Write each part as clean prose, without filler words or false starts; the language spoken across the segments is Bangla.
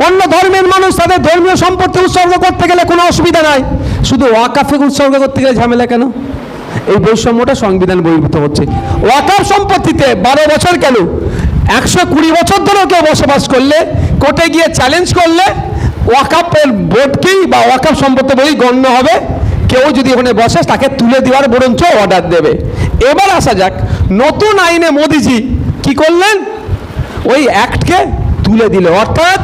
অন্য ধর্মের মানুষ তাদের ধর্মীয় সম্পত্তি উৎসর্গ করতে গেলে কোনো অসুবিধা নাই, শুধু ওয়াকাফে উৎসর্গ করতে গেলে ঝামেলা কেন? এই বৈষম্যটা সংবিধান বহির্ভূত হচ্ছে। ওয়াকাফ সম্পত্তিতে 12 বছর কেন, 120 বছর ধরেও কেউ বসবাস করলে, কোর্টে গিয়ে চ্যালেঞ্জ করলে ওয়াকাফের বোর্ডকেই বা ওয়াকাফ সম্পত্তি বলেই গণ্য হবে। কেউ যদি ওখানে বসে তাকে তুলে দেওয়ার বরঞ্চ অর্ডার দেবে। এবার আসা যাক, নতুন আইনে মোদিজি কি করলেন, ওই অ্যাক্টকে তুলে দিল। অর্থাৎ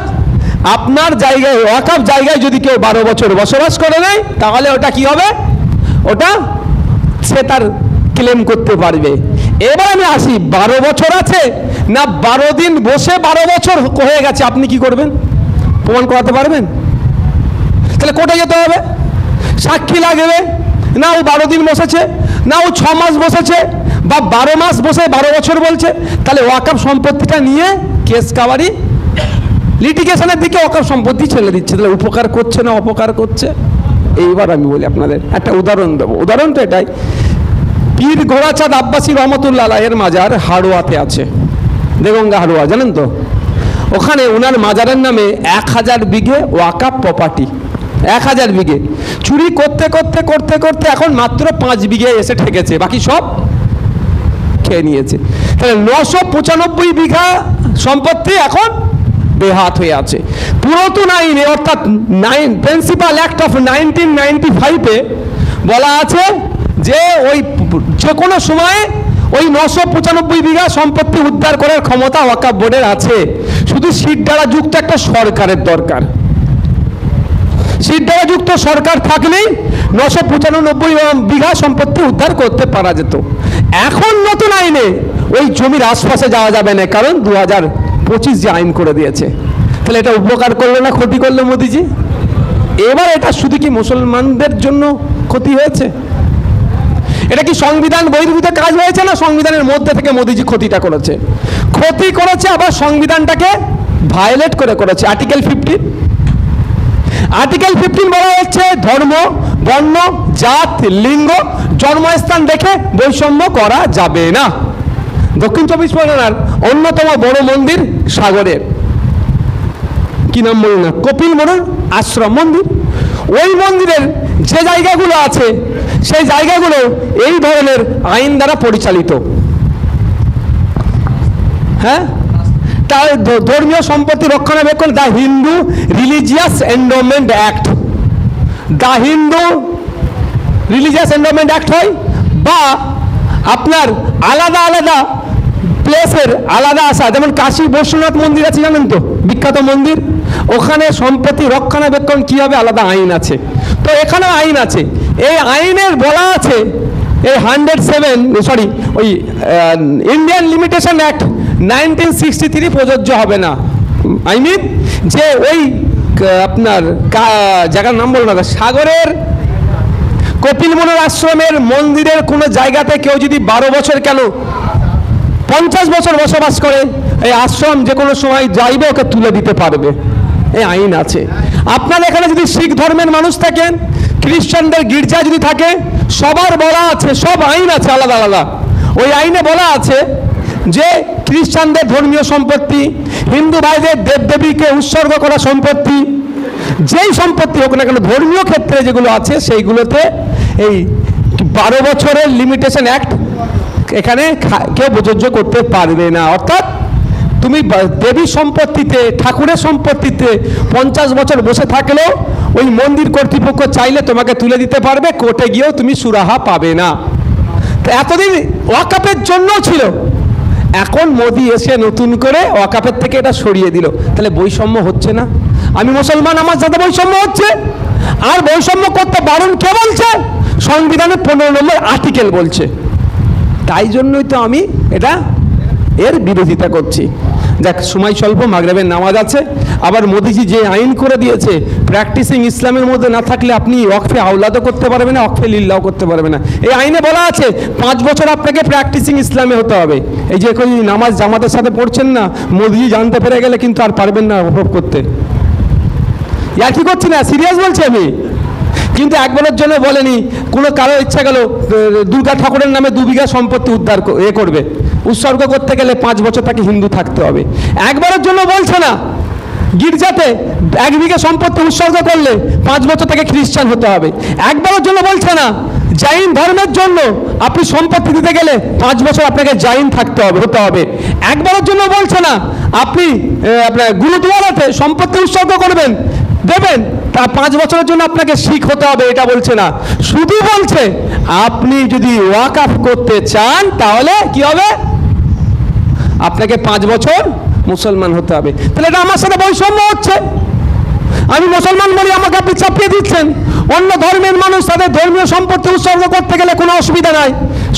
আপনার জায়গায়, ওয়াকাফ জায়গায় যদি কেউ 12 বছর বসবাস করে নেয়, তাহলে ওটা কি হবে, ওটা সে তার ক্লেম করতে পারবে। এবার আমি আসি, 12 বছর আছে না 12 দিন বসে 12 বছর হয়ে গেছে, আপনি কি করবেন? প্রমাণ করাতে পারবেন? তাহলে কোর্টে যেতে হবে, সাক্ষী লাগবে, না ও 12 দিন বসেছে, না ও 6 মাস বসেছে, বা 12 মাস বসে 12 বছর বলছে। তাহলে ওয়াকাফ সম্পত্তিটা নিয়ে কেস কাবারি লিটিগেশনের দিকে ওয়াকাফ সম্পত্তি ছেড়ে দিচ্ছে। তাহলে উপকার করছে না অপকার করছে? এইবার আমি বলি আপনাদের একটা উদাহরণ দেবো। উদাহরণটা এটাই, পীর ঘোড়াচাঁদ আব্বাসী রহমতুল্লাহ আলাইহির মাজার হাড়োয়াতে আছে, দেগঙ্গা হাড়োয়া, জানেন তো? ওখানে ওনার মাজারের নামে 1000 বিঘে ওয়াকাফ প্রপার্টি, 1000 বিঘে। চুরি করতে করতে করতে করতে এখন মাত্র 5 বিঘে এসে ঠেকেছে, বাকি সব খেয়ে নিয়েছে। তাহলে 995 বিঘা সম্পত্তি এখন বেহাত হয়ে আছে। পুরাতন আইনে অর্থাৎ প্রিন্সিপাল অ্যাক্ট অফ 1995-এ বলা আছে যে ওই যে কোনো সময় ওই 995 বিঘা সম্পত্তি উদ্ধার করার ক্ষমতা ওয়াকাফ বোর্ডের আছে। শুধু সিট দ্বারা যুক্ত একটা সরকারের দরকার। সিট দ্বারা যুক্ত সরকার থাকলেই 995 বিঘা সম্পত্তি উদ্ধার করতে পারা যেত। এখন নতুন আইনে ওই জমির আশপাশে যাওয়া যাবে না, কারণ 2025 যে আইন করে দিয়েছে। তাহলে এটা উপকার করলো না ক্ষতি করলো মোদিজি? এবার এটা শুধু কি মুসলমানদের জন্য ক্ষতি হয়েছে? এটা কি সংবিধান বহির্ভূত কাজ হয়েছে, না সংবিধানের মধ্যে থেকে মোদিজি ক্ষতিটা করেছে? ক্ষতি করেছে, আবার সংবিধানটাকে ভায়োলেট করেছে। আর্টিকেল 15, আর্টিকেল 15 বলা হচ্ছে ধর্ম, বর্ণ, জাত, লিঙ্গ, জন্মস্থান দেখে বৈষম্য করা যাবে না। দক্ষিণ 24 পরগনার অন্যতম বড় মন্দির সাগরের, কি নাম বলুন না, কপিল মোড়ল আশ্রম মন্দির, ওই মন্দিরের যে জায়গাগুলো আছে সেই জায়গাগুলো এই ধরনের আইন দ্বারা পরিচালিত। হ্যাঁ, তার ধর্মীয় সম্পত্তি রক্ষণাবেক্ষণ, the Hindu religious endowment act, the Hindu religious endowment act হয়, বা আপনার আলাদা আলাদা প্লেসের আলাদা আসা, যেমন কাশী বৈশ্বনাথ মন্দির আছে, জানেন তো, বিখ্যাত মন্দির, ওখানে সম্পত্তি রক্ষণাবেক্ষণ কী হবে আলাদা আইন আছে। তো এখানেও আইন আছে। এই আইনের বলা আছে এই 107 ওই ইন্ডিয়ান লিমিটেশন অ্যাক্ট 1963 প্রযোজ্য হবে না। আই মিন যে ওই আপনার জায়গার নাম বলুন না, সাগরের কপিল মোড়ল আশ্রমের মন্দিরের কোনো জায়গাতে কেউ যদি 12 বছর কেন 50 বছর বসবাস করে, এই আশ্রম যে কোনো সময় যাইবে ওকে তুলে দিতে পারবে, এই আইন আছে। আপনার এখানে যদি শিখ ধর্মের মানুষ থাকেন, খ্রিস্টানদের গির্জা যদি থাকে, সবার বলা আছে, সব আইন আছে আলাদা আলাদা। ওই আইনে বলা আছে যে খ্রিস্টানদের ধর্মীয় সম্পত্তি, হিন্দু ভাইদের দেবদেবীকে উৎসর্গ করা সম্পত্তি, যেই সম্পত্তি হোক না কেন ধর্মীয় ক্ষেত্রে যেগুলো আছে সেইগুলোতে এই 12 বছরের লিমিটেশন অ্যাক্ট এখানে কেউ প্রযোজ্য করতে পারবে না। অর্থাৎ তুমি দেবী সম্পত্তিতে, ঠাকুরের সম্পত্তিতে 50 বছর বসে থাকলেও ওই মন্দির কর্তৃপক্ষ চাইলে তোমাকে তুলে দিতে পারবে, কোর্টে গিয়েও তুমি সুরাহা পাবে না। তো এতদিন ওয়াকাফের জন্য ছিল, এখন মোদি এসে নতুন করে ওয়াকাফের থেকে এটা সরিয়ে দিল। তাহলে বৈষম্য হচ্ছে না? আমি মুসলমান, আমার সাথে বৈষম্য হচ্ছে। আর বৈষম্য করতে বারণ কে বলছে? সংবিধানের 15 নম্বর আর্টিকেল বলছে। তাই জন্যই তো আমি এটা এর বিরোধিতা করছি। দেখ, সময় স্বল্প, মাগরিবের নামাজ আছে। আবার মোদিজি যে আইন করে দিয়েছে, প্র্যাকটিসিং ইসলামের মধ্যে না থাকলে আপনি ওয়াকফে আওলাদও করতে পারবেন না, ওয়াকফে লিল্লাও করতে পারবেন না। এই আইনে বলা আছে 5 বছর আপনাকে প্র্যাকটিসিং ইসলামে হতে হবে। এই যে এখন নামাজ জামাতের সাথে পড়ছেন না, মোদিজি জানতে পেরে গেলে কিন্তু আর পারবেন না অভাব করতে। আর কি করছি না, সিরিয়াস বলছি আমি। কিন্তু একবারের জন্য বলেনি কোনো কারো ইচ্ছা গেল দুর্গা ঠাকুরের নামে 2 বিঘা সম্পত্তি উদ্ধার করবে, উৎসর্গ করতে গেলে 5 বছর তাকে হিন্দু থাকতে হবে। একবারের জন্য বলছে না গির্জাতে 1 বিঘে সম্পত্তি উৎসর্গ করলে 5 বছর থেকে খ্রিস্টান হতে হবে। একবারের জন্য বলছে না জৈন ধর্মের জন্য আপনি সম্পত্তি দিতে গেলে 5 বছর আপনাকে জৈন থাকতে হবে, হতে হবে। একবারের জন্য বলছে না আপনি আপনার গুরুদুয়ারাতে সম্পত্তি উৎসর্গ করবেন, দেবেন, তা 5 বছরের জন্য আপনাকে শিখ হতে হবে, এটা বলছে না। শুধু বলছে আপনি যদি ওয়াকফ করতে চান তাহলে কি হবে, আপনাকে 5 বছর মুসলমান হতে হবে। তাহলে এটা আমার সাথে বৈষম্য হচ্ছে। আমি মুসলমান বলি, আমাকে আপনি চাপিয়ে দিচ্ছেন। অন্য ধর্মের মানুষ তাদের ধর্মীয় সম্পত্তি উৎসর্গ করতে গেলে কোনো অসুবিধা নাই,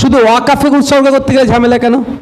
শুধু ওয়াকফে উৎসর্গ করতে গেলে ঝামেলা কেন?